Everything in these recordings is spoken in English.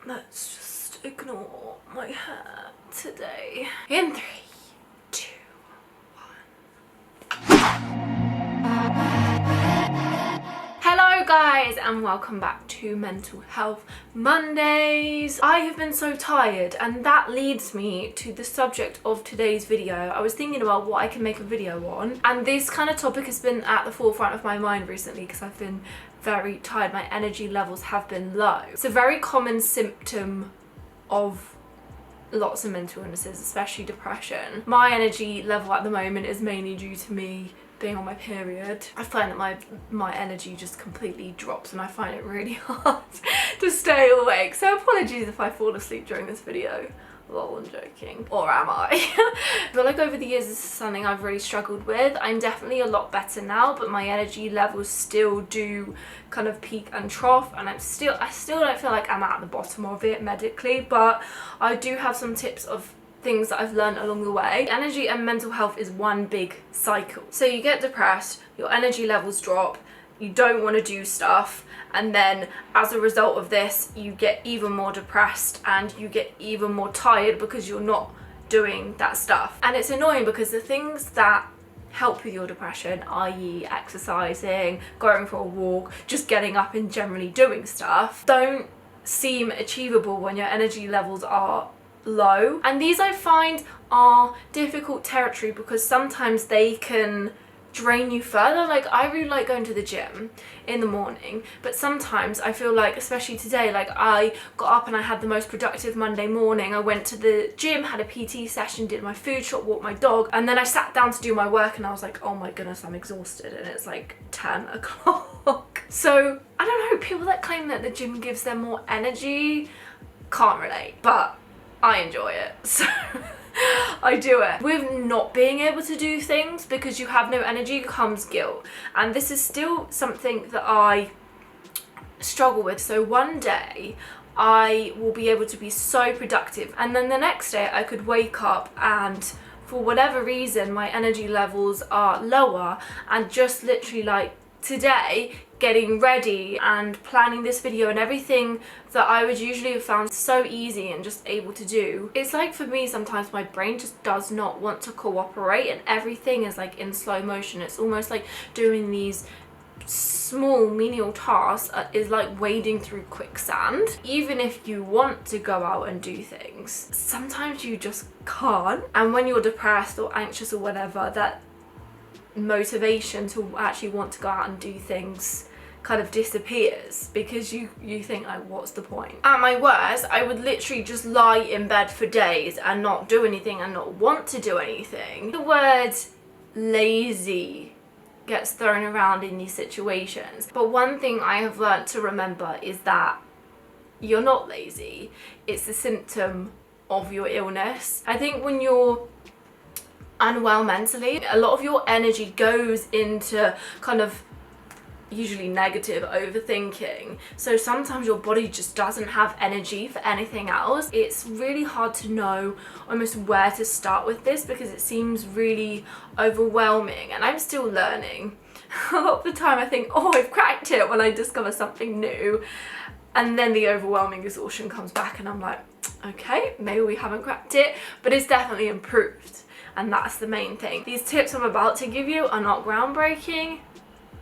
Let's just ignore my hair today. In 3, 2, 1. Hello guys and welcome back to Mental Health Mondays. I have been so tired and that leads me to the subject of today's video. I was thinking about what I can make a video on, and this kind of topic has been at the forefront of my mind recently because I've been very tired. My energy levels have been low. It's a very common symptom of lots of mental illnesses, especially depression. My energy level at the moment is mainly due to me being on my period. I find that my energy just completely drops and I find it really hard to stay awake. So apologies if I fall asleep during this video. Lol, I'm joking. Or am I? I feel like over the years this is something I've really struggled with. I'm definitely a lot better now, but my energy levels still do kind of peak and trough, and I still don't feel like I'm at the bottom of it medically, but I do have some tips of things that I've learned along the way. Energy and mental health is one big cycle. So you get depressed, your energy levels drop, you don't want to do stuff, and then as a result of this you get even more depressed and you get even more tired because you're not doing that stuff. And it's annoying because the things that help with your depression, i.e. exercising, going for a walk, just getting up and generally doing stuff, don't seem achievable when your energy levels are low. And these I find are difficult territory because sometimes they can drain you further. Like, I really like going to the gym in the morning, but sometimes I feel like, especially today, like I got up and I had the most productive Monday morning. I went to the gym, had a PT session, did my food shop, walked my dog, and then I sat down to do my work and I was like, oh my goodness, I'm exhausted, and it's like 10 o'clock. So I don't know, people that claim that the gym gives them more energy, can't relate, but I enjoy it, so I do it. With not being able to do things because you have no energy comes guilt, and this is still something that I struggle with. So one day I will be able to be so productive, and then the next day I could wake up and for whatever reason my energy levels are lower, and just literally like today, getting ready and planning this video and everything that I would usually have found so easy and just able to do, it's like for me sometimes my brain just does not want to cooperate and everything is like in slow motion. It's almost like doing these small menial tasks is like wading through quicksand. Even if you want to go out and do things, sometimes you just can't. And when you're depressed or anxious or whatever, that motivation to actually want to go out and do things kind of disappears because you think like, what's the point? At my worst, I would literally just lie in bed for days and not do anything and not want to do anything. The word lazy gets thrown around in these situations, but one thing I have learned to remember is that you're not lazy. It's a symptom of your illness. I think when you're unwell mentally, a lot of your energy goes into kind of usually negative overthinking, so sometimes your body just doesn't have energy for anything else. It's really hard to know almost where to start with this because it seems really overwhelming, and I'm still learning. A lot of the time I think, oh, I've cracked it when I discover something new, and then the overwhelming exhaustion comes back and I'm like, okay, maybe we haven't cracked it, but it's definitely improved. And that's the main thing. These tips I'm about to give you are not groundbreaking,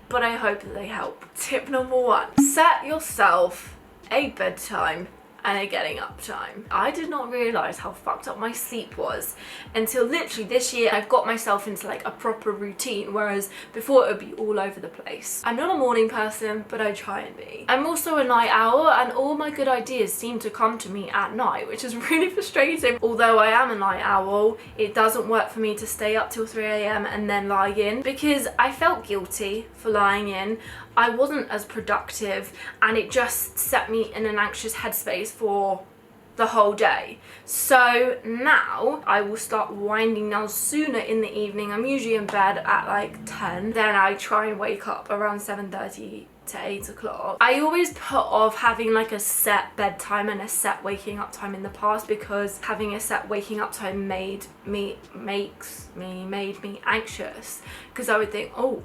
but I hope that they help. Tip number 1, set yourself a bedtime and a getting up time. I did not realise how fucked up my sleep was until literally this year. I've got myself into like a proper routine, whereas before it would be all over the place. I'm not a morning person, but I try and be. I'm also a night owl, and all my good ideas seem to come to me at night, which is really frustrating. Although I am a night owl, it doesn't work for me to stay up till 3 AM and then lie in because I felt guilty for lying in. I wasn't as productive and it just set me in an anxious headspace for the whole day. So now I will start winding down sooner in the evening. I'm usually in bed at like 10. Then I try and wake up around 7:30 to 8 o'clock. I always put off having like a set bedtime and a set waking up time in the past because having a set waking up time made me anxious because I would think, oh,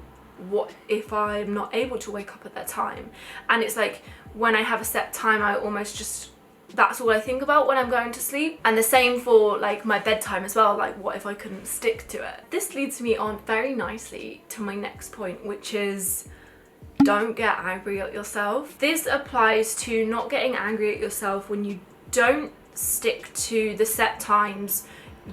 what if I'm not able to wake up at that time? And it's like when I have a set time, I almost just that's all I think about when I'm going to sleep. And the same for like my bedtime as well, like what if I couldn't stick to it? This leads me on very nicely to my next point, which is don't get angry at yourself. This applies to not getting angry at yourself when you don't stick to the set times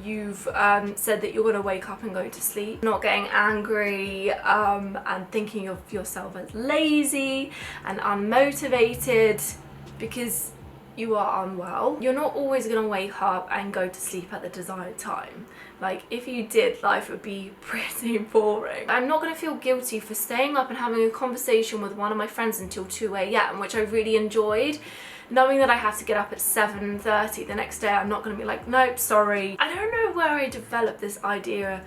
you've said that you're going to wake up and go to sleep. Not getting angry and thinking of yourself as lazy and unmotivated because you are unwell. You're not always going to wake up and go to sleep at the desired time. Like, if you did, life would be pretty boring. I'm not going to feel guilty for staying up and having a conversation with one of my friends until 2 a.m, which I really enjoyed. Knowing that I have to get up at 7:30 the next day, I'm not going to be like, nope, sorry. I don't know where I developed this idea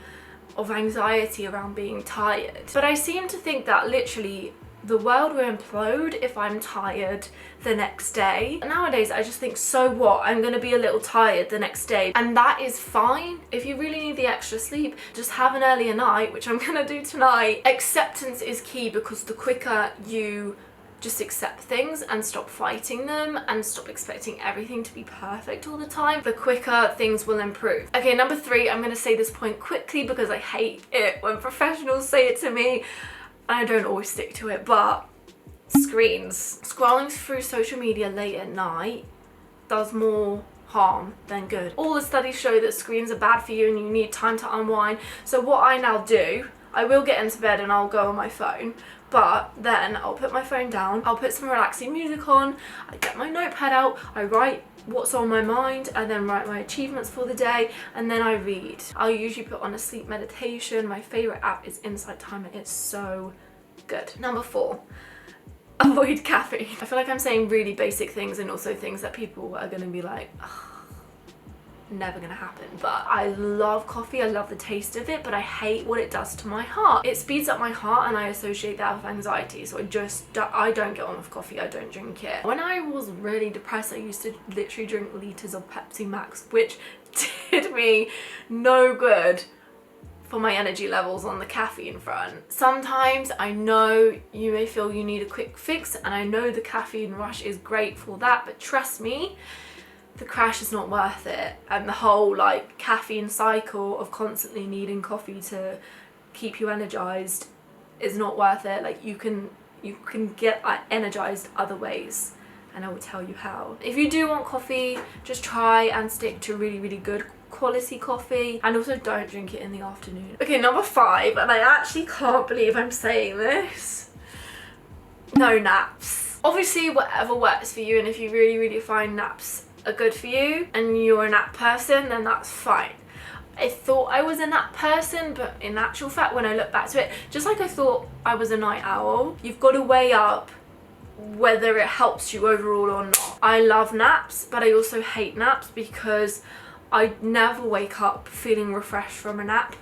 of anxiety around being tired, but I seem to think that literally the world will implode if I'm tired the next day. Nowadays, I just think, so what? I'm gonna be a little tired the next day, and that is fine. If you really need the extra sleep, just have an earlier night, which I'm gonna do tonight. Acceptance is key, because the quicker you just accept things and stop fighting them and stop expecting everything to be perfect all the time, the quicker things will improve. Okay, number 3, I'm gonna say this point quickly because I hate it when professionals say it to me. I don't always stick to it, but screens. Scrolling through social media late at night does more harm than good. All the studies show that screens are bad for you and you need time to unwind. So what I now do, I will get into bed and I'll go on my phone, but then I'll put my phone down, I'll put some relaxing music on, I get my notepad out, I write what's on my mind, and then write my achievements for the day, and then I read. I'll usually put on a sleep meditation. My favorite app is Insight Timer. It's so good. Number 4, avoid caffeine. I feel like I'm saying really basic things and also things that people are gonna be like, never gonna happen. But I love coffee, I love the taste of it, but I hate what it does to my heart. It speeds up my heart and I associate that with anxiety, so I don't get on with coffee, I don't drink it. When I was really depressed, I used to literally drink liters of Pepsi Max, which did me no good for my energy levels on the caffeine front. Sometimes I know you may feel you need a quick fix, and I know the caffeine rush is great for that, but trust me, the crash is not worth it. And the whole like caffeine cycle of constantly needing coffee to keep you energized is not worth it. Like, you can get energized other ways, and I will tell you how. If you do want coffee, just try and stick to really, really good quality coffee, and also don't drink it in the afternoon. Okay, number 5, and I actually can't believe I'm saying this. No naps. Obviously, whatever works for you, and if you really, really find naps are good for you and you're a nap person, then that's fine. I thought I was a nap person, but in actual fact, when I look back to it, just like I thought I was a night owl, you've got to weigh up whether it helps you overall or not. I love naps, but I also hate naps because I never wake up feeling refreshed from a nap.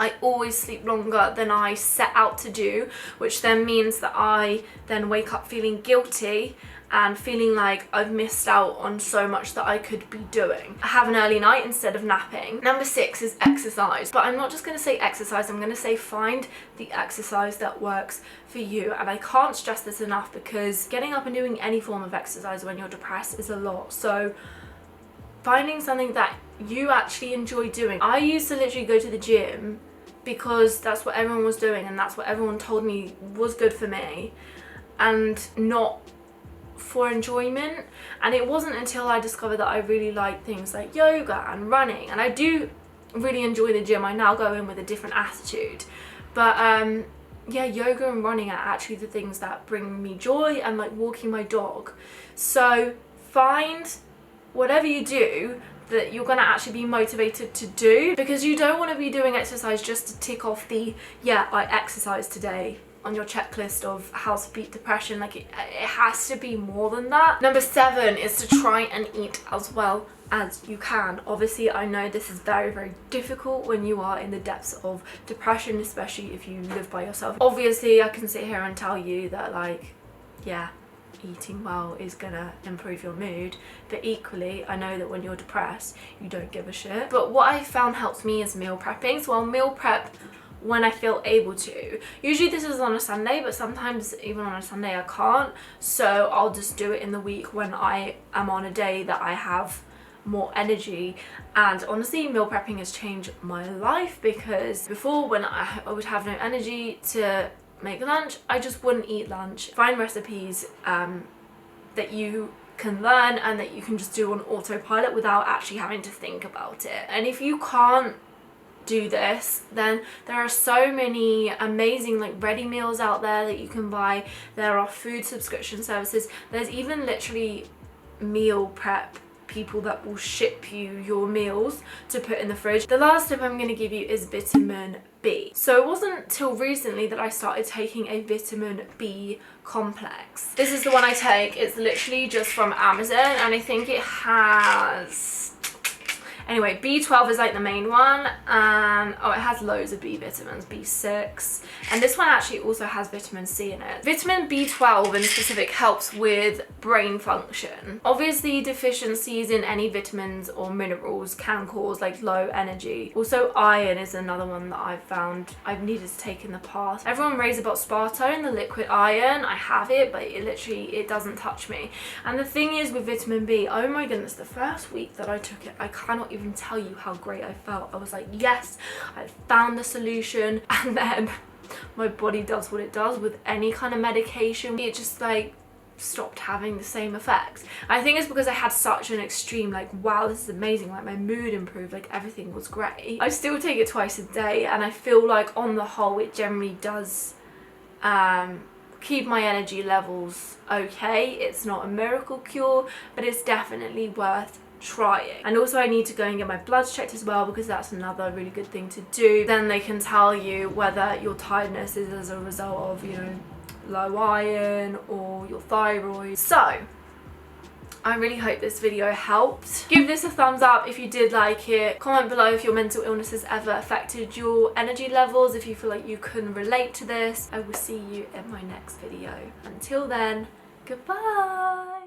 I always sleep longer than I set out to do, which then means that I then wake up feeling guilty and feeling like I've missed out on so much that I could be doing. I have an early night instead of napping. Number 6 is exercise, but I'm not just gonna say exercise, I'm gonna say find the exercise that works for you. And I can't stress this enough, because getting up and doing any form of exercise when you're depressed is a lot. So finding something that you actually enjoy doing. I used to literally go to the gym because that's what everyone was doing and that's what everyone told me was good for me, and not for enjoyment. And it wasn't until I discovered that I really like things like yoga and running, and I do really enjoy the gym. I now go in with a different attitude, but yeah, yoga and running are actually the things that bring me joy, and like walking my dog. So find whatever you do that you're gonna actually be motivated to do, because you don't want to be doing exercise just to tick off the yeah, I exercised today on your checklist of how to beat depression. Like, it has to be more than that. Number 7 is to try and eat as well as you can. Obviously, I know this is very, very difficult when you are in the depths of depression, especially if you live by yourself. Obviously, I can sit here and tell you that, like, yeah, eating well is gonna improve your mood, but equally I know that when you're depressed you don't give a shit. But what I found helps me is meal prepping. So I'll meal prep when I feel able to. Usually this is on a Sunday, but sometimes even on a Sunday I can't, so I'll just do it in the week when I am on a day that I have more energy. And honestly, meal prepping has changed my life, because before, when I would have no energy to make lunch, I just wouldn't eat lunch. Find recipes that you can learn and that you can just do on autopilot without actually having to think about it. And if you can't do this, then there are so many amazing like ready meals out there that you can buy. There are food subscription services. There's even literally meal prep people that will ship you your meals to put in the fridge. The last tip I'm going to give you is vitamin B. So it wasn't till recently that I started taking a vitamin B complex. This is the one I take. It's literally just from Amazon, and I think it has, anyway, B12 is like the main one, and oh, it has loads of B vitamins, B6, and this one actually also has vitamin C in it. Vitamin B12 in specific helps with brain function. Obviously, deficiencies in any vitamins or minerals can cause like low energy. Also, iron is another one that I've found I've needed to take in the past. Everyone raves about Spartone, the liquid iron. I have it, but it doesn't touch me. And the thing is with vitamin B, oh my goodness, the first week that I took it, I cannot even tell you how great I felt. I was like, yes, I found the solution. And then my body does what it does with any kind of medication. It just like stopped having the same effects. I think it's because I had such an extreme like, wow, this is amazing, like my mood improved, like everything was great. I still take it twice a day, and I feel like on the whole it generally does keep my energy levels okay. It's not a miracle cure, but it's definitely worth trying. And also I need to go and get my bloods checked as well, because that's another really good thing to do. Then they can tell you whether your tiredness is as a result of, you know, low iron or your thyroid. So I really hope this video helped. Give this a thumbs up if you did like it. Comment below if your mental illness has ever affected your energy levels, if you feel like you can relate to this. I will see you in my next video. Until then, goodbye.